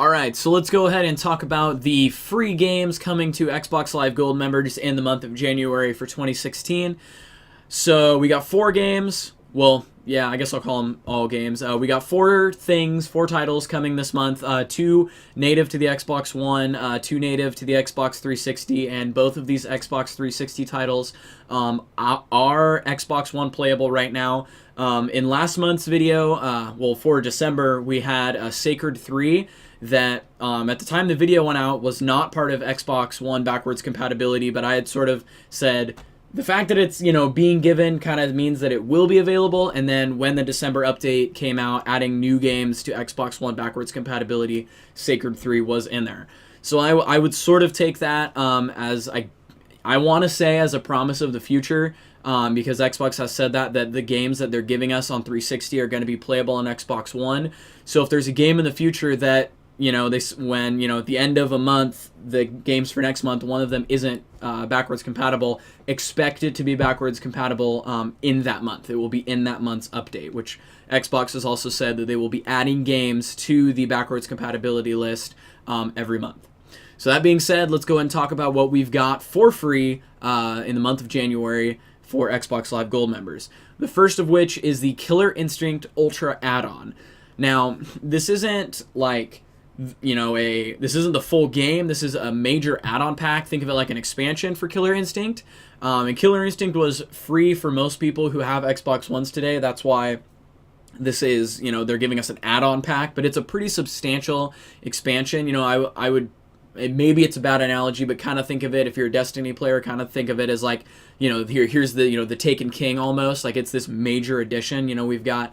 Alright, so let's go ahead and talk about the free games coming to Xbox Live Gold members in the month of January for 2016. So we got 4 games. Well, yeah, I guess I'll call them all games. We got 4 titles coming this month. 2 native to the Xbox One, 2 native to the Xbox 360, and both of these Xbox 360 titles are Xbox One playable right now. In last month's video, for December, we had Sacred 3 that at the time the video went out was not part of Xbox One backwards compatibility, but I had sort of said the fact that it's, being given kind of means that it will be available, and then when the December update came out, adding new games to Xbox One backwards compatibility, Sacred 3 was in there. So I would sort of take that as, I want to say, as a promise of the future, because Xbox has said that the games that they're giving us on 360 are going to be playable on Xbox One. So if there's a game in the future that, at the end of a month, the games for next month, one of them isn't backwards compatible, expect it to be backwards compatible in that month. It will be in that month's update, which Xbox has also said that they will be adding games to the backwards compatibility list every month. So that being said, let's go ahead and talk about what we've got for free in the month of January for Xbox Live Gold members. The first of which is the Killer Instinct Ultra add-on. Now, this isn't like this isn't the full game. This is a major add-on pack. Think of it like an expansion for Killer Instinct. And Killer Instinct was free for most people who have Xbox Ones today. That's why this is, they're giving us an add-on pack, but it's a pretty substantial expansion. I would, maybe it's a bad analogy, but kind of think of it, if you're a Destiny player, kind of think of it as like, here's the, the Taken King almost. Like, it's this major addition. We've got,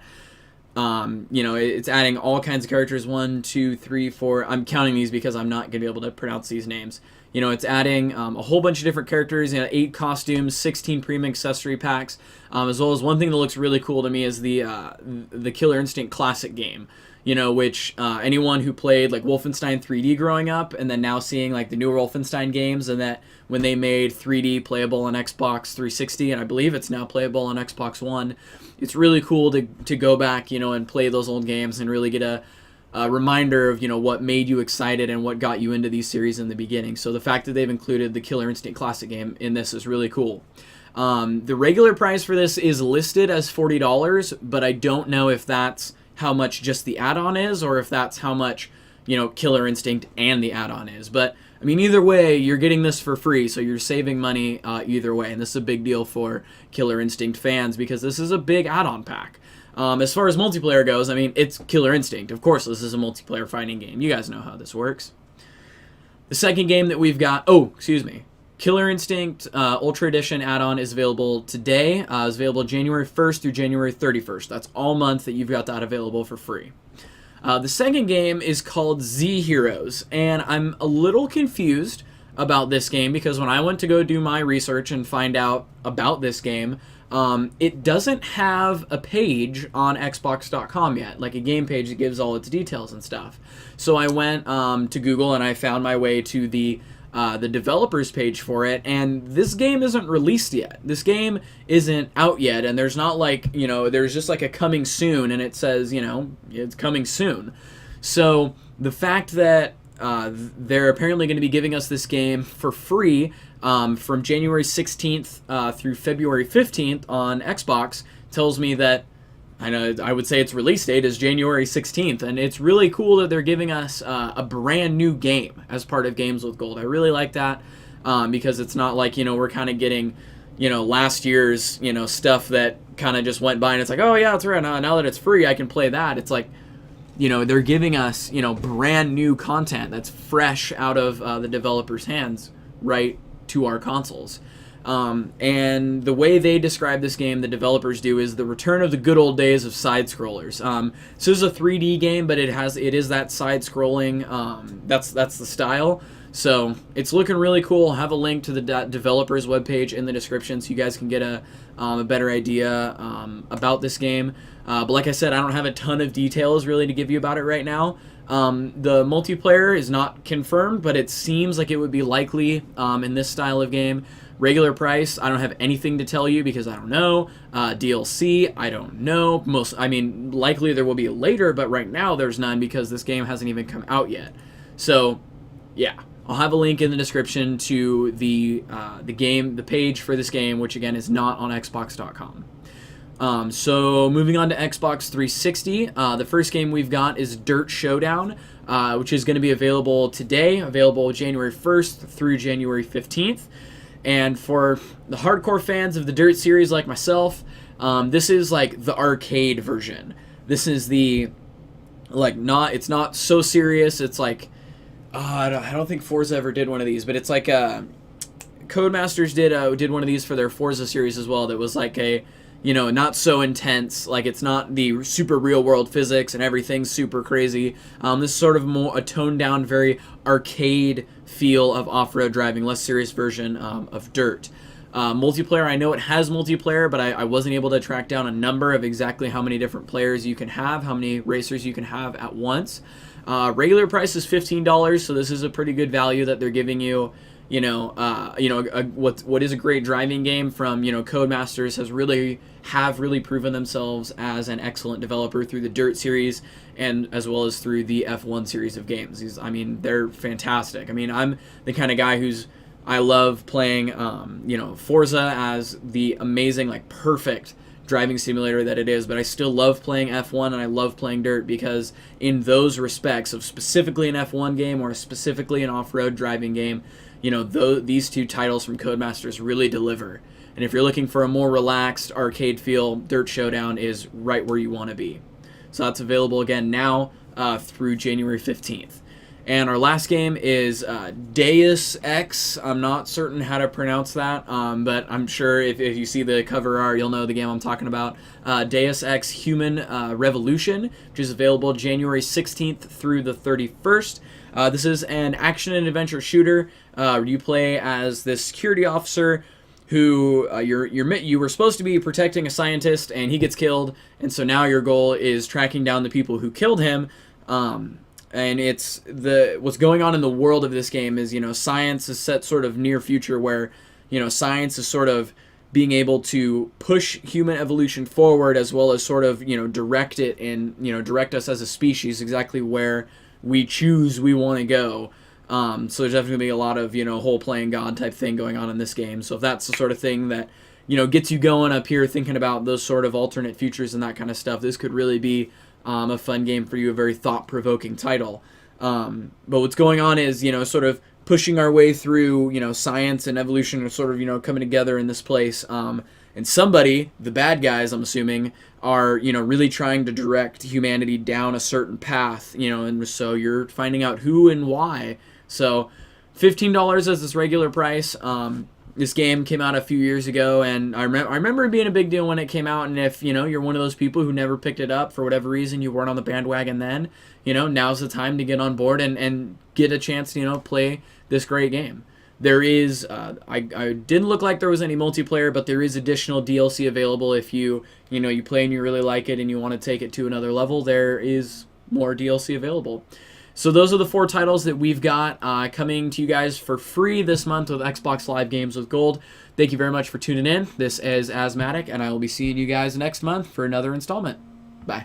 it's adding all kinds of characters, 1, 2, 3, 4. I'm counting these because I'm not going to be able to pronounce these names. It's adding a whole bunch of different characters, 8 costumes, 16 premium accessory packs, as well as one thing that looks really cool to me is the Killer Instinct Classic game, which anyone who played like Wolfenstein 3D growing up and then now seeing like the newer Wolfenstein games, and that when they made 3D playable on Xbox 360, and I believe it's now playable on Xbox One, it's really cool to go back, and play those old games and really get a reminder of, what made you excited and what got you into these series in the beginning. So the fact that they've included the Killer Instinct Classic game in this is really cool. The regular price for this is listed as $40, but I don't know if that's how much just the add-on is, or if that's how much, Killer Instinct and the add-on is. But, I mean, either way, you're getting this for free, so you're saving money either way. And this is a big deal for Killer Instinct fans because this is a big add-on pack. As far as multiplayer goes, I mean, it's Killer Instinct. Of course, this is a multiplayer fighting game. You guys know how this works. The second game that we've got... Killer Instinct Ultra Edition add-on is available today. It's available January 1st through January 31st. That's all month that you've got that available for free. The second game is called ZHeros, and I'm a little confused about this game because when I went to go do my research and find out about this game, it doesn't have a page on Xbox.com yet, like a game page that gives all its details and stuff. So I went to Google and I found my way to the developers page for it, and this game isn't released yet. This game isn't out yet, and there's not like, there's just like a coming soon, and it says, it's coming soon. So the fact that they're apparently going to be giving us this game for free from January 16th through February 15th on Xbox tells me that I would say its release date is January 16th, and it's really cool that they're giving us a brand new game as part of Games with Gold. I really like that because it's not like, we're kind of getting, last year's, stuff that kind of just went by and it's like, oh yeah, that's right, now that it's free, I can play that. It's like, they're giving us, brand new content that's fresh out of the developers' hands right to our consoles. And the way they describe this game, the developers do, is the return of the good old days of side-scrollers. So this is a 3D game, but it is that side-scrolling, that's the style. So it's looking really cool. I'll have a link to the developers webpage in the description so you guys can get a better idea about this game. But like I said, I don't have a ton of details really to give you about it right now. The multiplayer is not confirmed, but it seems like it would be likely in this style of game. Regular price, I don't have anything to tell you because I don't know. DLC, I don't know. Likely there will be later, but right now there's none because this game hasn't even come out yet. So, yeah, I'll have a link in the description to the page for this game, which again is not on Xbox.com. So moving on to Xbox 360, the first game we've got is Dirt Showdown, which is going to be available today, available January 1st through January 15th. And for the hardcore fans of the Dirt series like myself, this is like the arcade version. This is the, it's not so serious. It's like, I don't think Forza ever did one of these, but it's like, Codemasters did one of these for their Forza series as well. That was like a, not so intense. Like, it's not the super real world physics and everything's super crazy. This is sort of more a toned down, very arcade feel of off-road driving, less serious version of Dirt. Multiplayer, I know it has multiplayer, but I wasn't able to track down a number of exactly how many different players you can have, how many racers you can have at once. Regular price is $15, so this is a pretty good value that they're giving you. What is a great driving game from, Codemasters have really proven themselves as an excellent developer through the Dirt series and as well as through the F1 series of games. They're fantastic. I'm the kind of guy I love playing, Forza as the amazing, perfect driving simulator that it is, but I still love playing F1 and I love playing Dirt because in those respects of specifically an F1 game or specifically an off-road driving game, these two titles from Codemasters really deliver. And if you're looking for a more relaxed arcade feel, Dirt Showdown is right where you want to be. So that's available again now through January 15th. And our last game is Deus Ex. I'm not certain how to pronounce that, but I'm sure if you see the cover art, you'll know the game I'm talking about. Deus Ex Human Revolution, which is available January 16th through the 31st. This is an action and adventure shooter. You play as this security officer who you were supposed to be protecting a scientist, and he gets killed, and so now your goal is tracking down the people who killed him. And it's what's going on in the world of this game is, science is set sort of near future where, science is sort of being able to push human evolution forward as well as sort of, direct it and, direct us as a species exactly where we choose we want to go. So there's definitely going to be a lot of, whole playing God type thing going on in this game. So if that's the sort of thing that, gets you going up here thinking about those sort of alternate futures and that kind of stuff, this could really be a fun game for you, a very thought-provoking title. But what's going on is, sort of pushing our way through, science and evolution are sort of, coming together in this place. And somebody, the bad guys, I'm assuming, are, really trying to direct humanity down a certain path, and so you're finding out who and why. So $15 as this regular price. This game came out a few years ago, and I remember it being a big deal when it came out, and if, you're one of those people who never picked it up for whatever reason, you weren't on the bandwagon then, now's the time to get on board and get a chance to, play this great game. There is, I didn't look like there was any multiplayer, but there is additional DLC available if you play and you really like it and you want to take it to another level. There is more DLC available. So those are the 4 titles that we've got coming to you guys for free this month with Xbox Live Games with Gold. Thank you very much for tuning in. This is Asthmatic, and I will be seeing you guys next month for another installment. Bye.